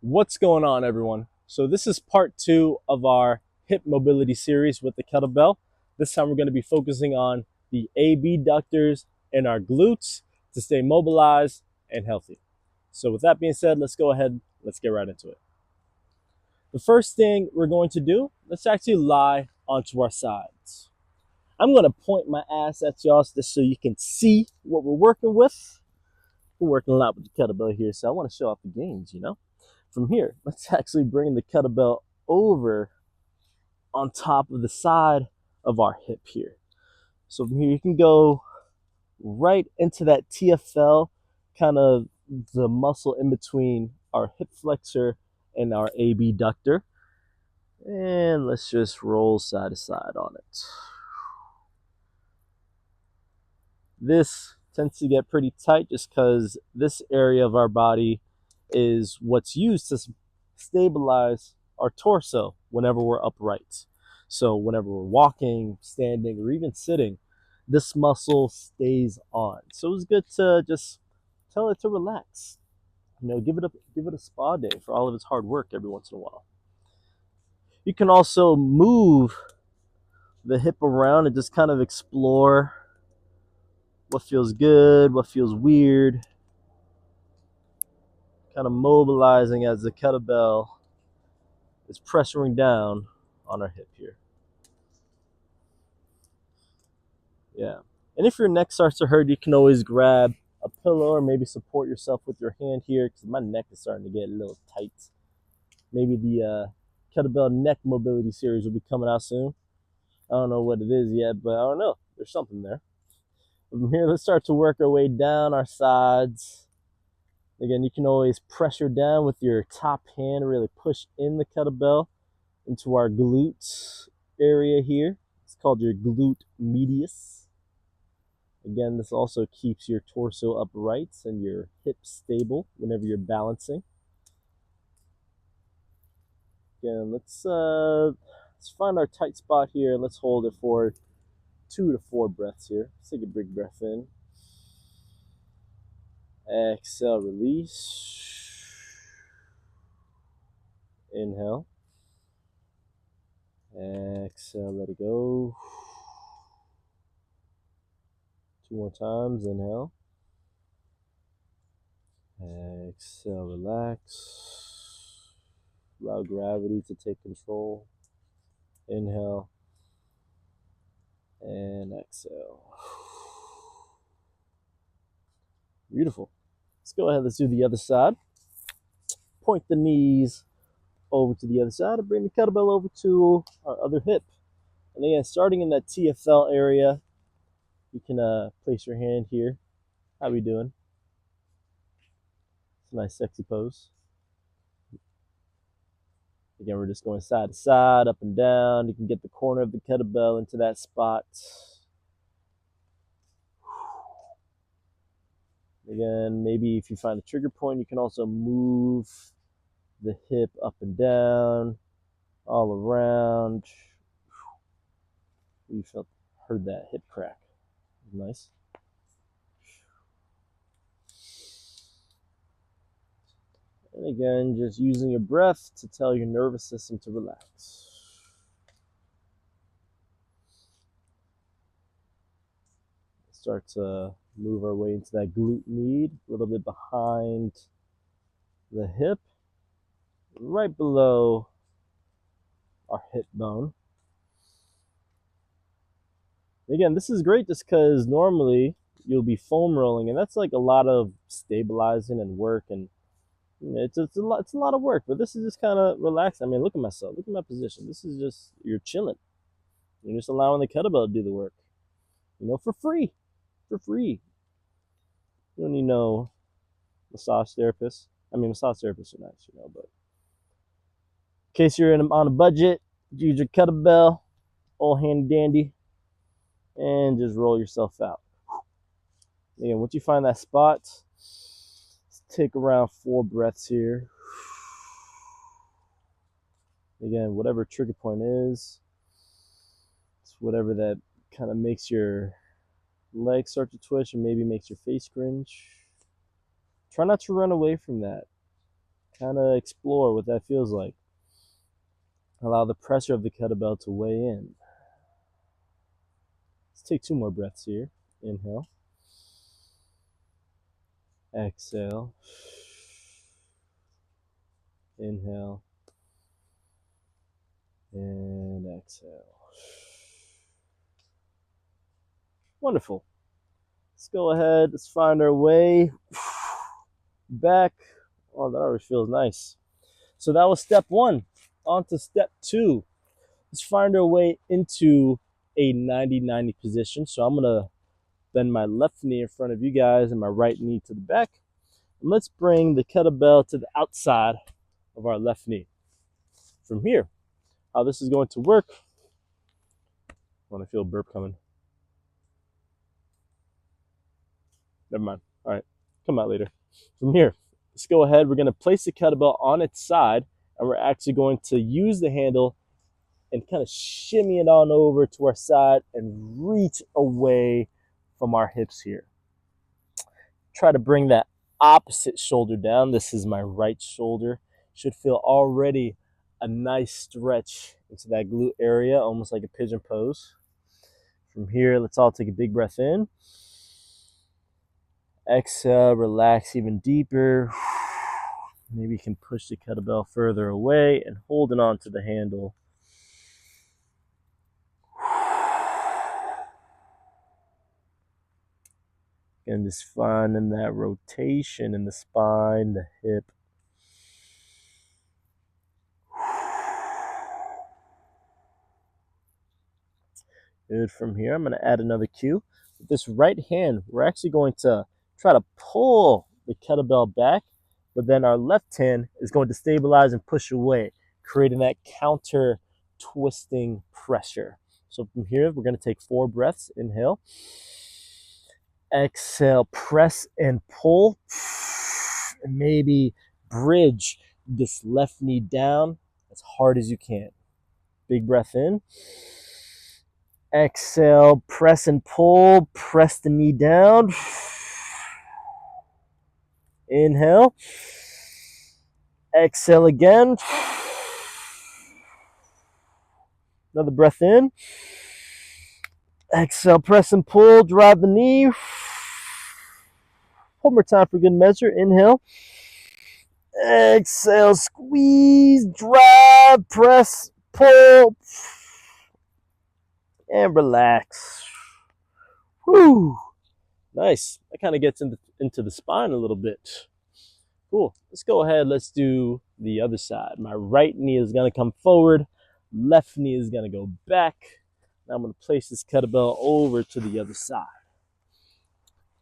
What's going on, everyone? So this is part 2 of our hip mobility series with the kettlebell. This time we're going to be focusing on the abductors and our glutes to stay mobilized and healthy. So with that being said, let's go ahead, let's get right into it. The first thing we're going to do, let's actually lie onto our sides. I'm going to point my ass at y'all just so you can see what we're working with. We're working a lot with the kettlebell here, so I want to show off the gains, From here, let's actually bring the kettlebell over on top of the side of our hip here. So from here, you can go right into that TFL, kind of the muscle in between our hip flexor and our abductor. And let's just roll side to side on it. This tends to get pretty tight just because this area of our body is what's used to stabilize our torso whenever we're upright. So whenever we're walking, standing, or even sitting, this muscle stays on. So it's good to just tell it to relax. Give it a spa day for all of its hard work every once in a while. You can also move the hip around and just kind of explore what feels good, what feels weird, kind of mobilizing as the kettlebell is pressuring down on our hip here. Yeah. And if your neck starts to hurt, you can always grab a pillow or maybe support yourself with your hand here because my neck is starting to get a little tight. Maybe the kettlebell neck mobility series will be coming out soon. I don't know what it is yet, but I don't know. There's something there. From here, let's start to work our way down our sides. Again, you can always pressure down with your top hand, really push in the kettlebell into our glutes area here. It's called your glute medius. Again, this also keeps your torso upright and your hips stable whenever you're balancing. Again, let's find our tight spot here. Let's hold it for 2 to 4 breaths here. Let's take a big breath in. Exhale, release. Inhale. Exhale, let it go. 2 more times. Inhale. Exhale, relax. Allow gravity to take control. Inhale. And exhale. Beautiful. Let's go ahead. Let's do the other side. Point the knees over to the other side and bring the kettlebell over to our other hip. And again, starting in that TFL area, you can place your hand here. How we doing? It's a nice, sexy pose. Again, we're just going side to side, up and down. You can get the corner of the kettlebell into that spot. Again, maybe if you find a trigger point, you can also move the hip up and down, all around. You heard that hip crack. Nice. And again, just using your breath to tell your nervous system to relax. Start to move our way into that glute med, a little bit behind the hip, right below our hip bone. Again, this is great just because normally you'll be foam rolling, and that's like a lot of stabilizing and work, and it's a lot of work. But this is just kind of relaxing. I mean, look at myself, look at my position. This is just, you're chilling. You're just allowing the kettlebell to do the work, for free. You don't need no massage therapist. I mean, massage therapists are nice, but in case you're on a budget, use your kettlebell, all handy dandy, and just roll yourself out. Again, once you find that spot, let's take around 4 breaths here. Again, whatever trigger point is, it's whatever that kind of makes your legs start to twitch and maybe makes your face cringe. Try not to run away from that. kind of explore what that feels like. Allow the pressure of the kettlebell to weigh in. Let's take 2 more breaths here. Inhale. Exhale. Inhale. And exhale. Wonderful. Let's go ahead. Let's find our way back. Oh, that already feels nice. So that was step 1. On to step 2. Let's find our way into a 90-90 position. So I'm going to bend my left knee in front of you guys and my right knee to the back. And let's bring the kettlebell to the outside of our left knee. From here, how this is going to work. I feel a burp coming. Never mind. All right, come out later. From here, let's go ahead. We're going to place the kettlebell on its side, and we're actually going to use the handle and kind of shimmy it on over to our side and reach away from our hips here. Try to bring that opposite shoulder down. This is my right shoulder. Should feel already a nice stretch into that glute area, almost like a pigeon pose. From here, let's all take a big breath in. Exhale, relax even deeper. Maybe you can push the kettlebell further away and holding on to the handle. And just finding that rotation in the spine, the hip. Good. From here, I'm going to add another cue. With this right hand, we're actually going to try to pull the kettlebell back, but then our left hand is going to stabilize and push away, creating that counter twisting pressure. So from here, we're going to take 4 breaths. Inhale. Exhale, press and pull. And maybe bridge this left knee down as hard as you can. Big breath in. Exhale, press and pull, press the knee down. Inhale. Exhale again. Another breath in. Exhale, press and pull, drive the knee. One more time for good measure. Inhale. Exhale, squeeze, drive, press, pull. And relax. Whew. Nice. That kind of gets into the spine a little bit. Cool. Let's go ahead. Let's do the other side. My right knee is going to come forward. Left knee is going to go back. Now I'm going to place this kettlebell over to the other side.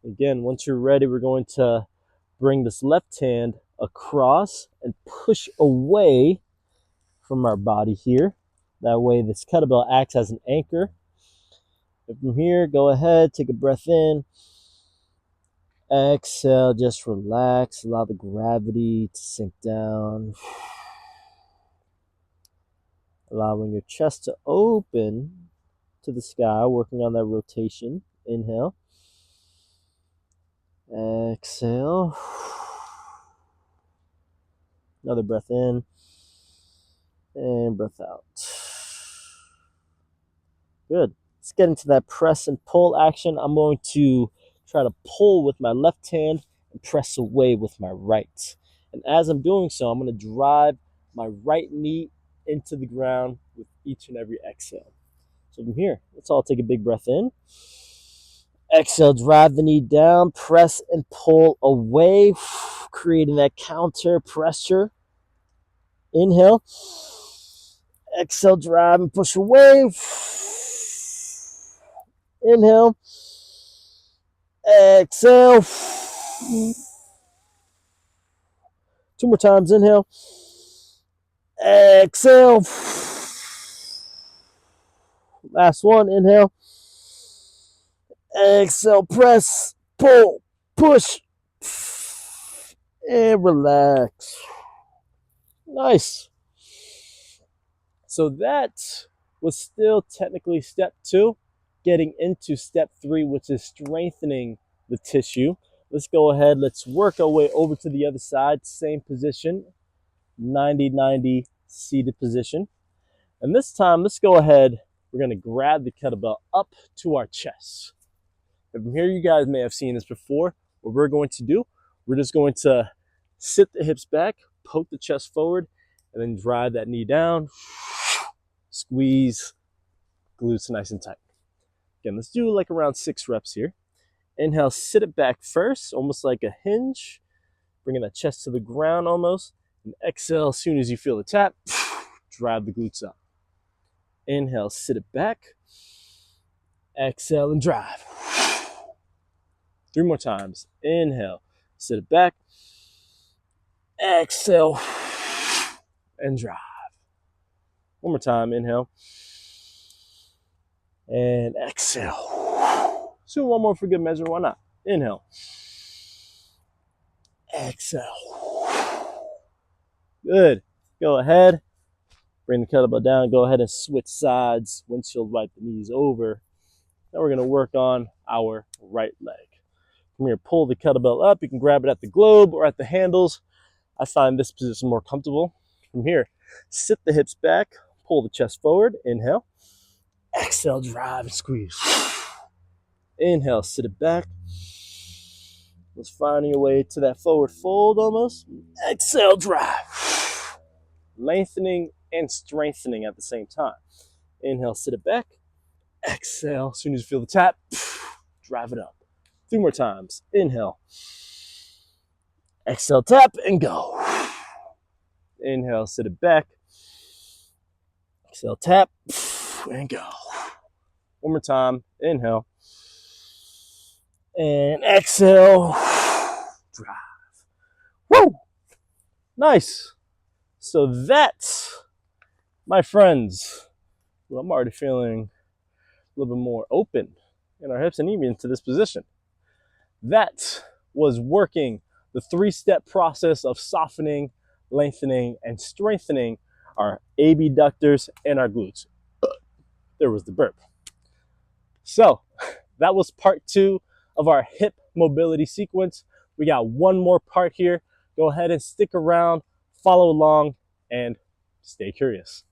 Again, once you're ready, we're going to bring this left hand across and push away from our body here. That way this kettlebell acts as an anchor. And from here, go ahead, take a breath in. Exhale, just relax. Allow the gravity to sink down. Allowing your chest to open to the sky, working on that rotation. Inhale. Exhale. Another breath in. And breath out. Good. Let's get into that press and pull action. I'm going to try to pull with my left hand and press away with my right. And as I'm doing so, I'm going to drive my right knee into the ground with each and every exhale. So from here, let's all take a big breath in. Exhale, drive the knee down, press and pull away, creating that counter pressure. Inhale. Exhale, drive and push away. Inhale. Exhale. 2 more times. Inhale. Exhale. Last one. Inhale. Exhale. Press, pull, push, and relax. Nice. So that was still technically step 2, getting into step 3, which is strengthening the tissue. Let's go ahead. Let's work our way over to the other side. Same position. 90-90 seated position. And this time, let's go ahead. We're going to grab the kettlebell up to our chest. And from here, you guys may have seen this before. What we're going to do, we're just going to sit the hips back, poke the chest forward, and then drive that knee down. Squeeze glutes nice and tight. Again, let's do like around 6 reps here. Inhale, sit it back first, almost like a hinge. Bringing that chest to the ground almost. And exhale, as soon as you feel the tap, drive the glutes up. Inhale, sit it back. Exhale and drive. 3 more times. Inhale, sit it back. Exhale and drive. 1 more time. Inhale and exhale. Let's do 1 more for good measure. Why not? Inhale. Exhale. Good. Go ahead. Bring the kettlebell down. Go ahead and switch sides. Windshield wipe the knees over. Now we're going to work on our right leg. From here, pull the kettlebell up. You can grab it at the globe or at the handles. I find this position more comfortable. From here, sit the hips back. Pull the chest forward. Inhale. Exhale, drive and squeeze. Inhale, sit it back. Let's find your way to that forward fold almost. Exhale, drive. Lengthening and strengthening at the same time. Inhale, sit it back. Exhale, as soon as you feel the tap, drive it up. 3 more times. Inhale. Exhale, tap, and go. Inhale, sit it back. Exhale, tap, and go. 1 more time. Inhale. And exhale. Drive. Woo! Nice. So that, my friends, well, I'm already feeling a little bit more open in our hips and even into this position. That was working the 3-step process of softening, lengthening, and strengthening our abductors and our glutes. There was the burp. So that was part 2 of our hip mobility sequence. We got 1 more part here. Go ahead and stick around, follow along, and stay curious.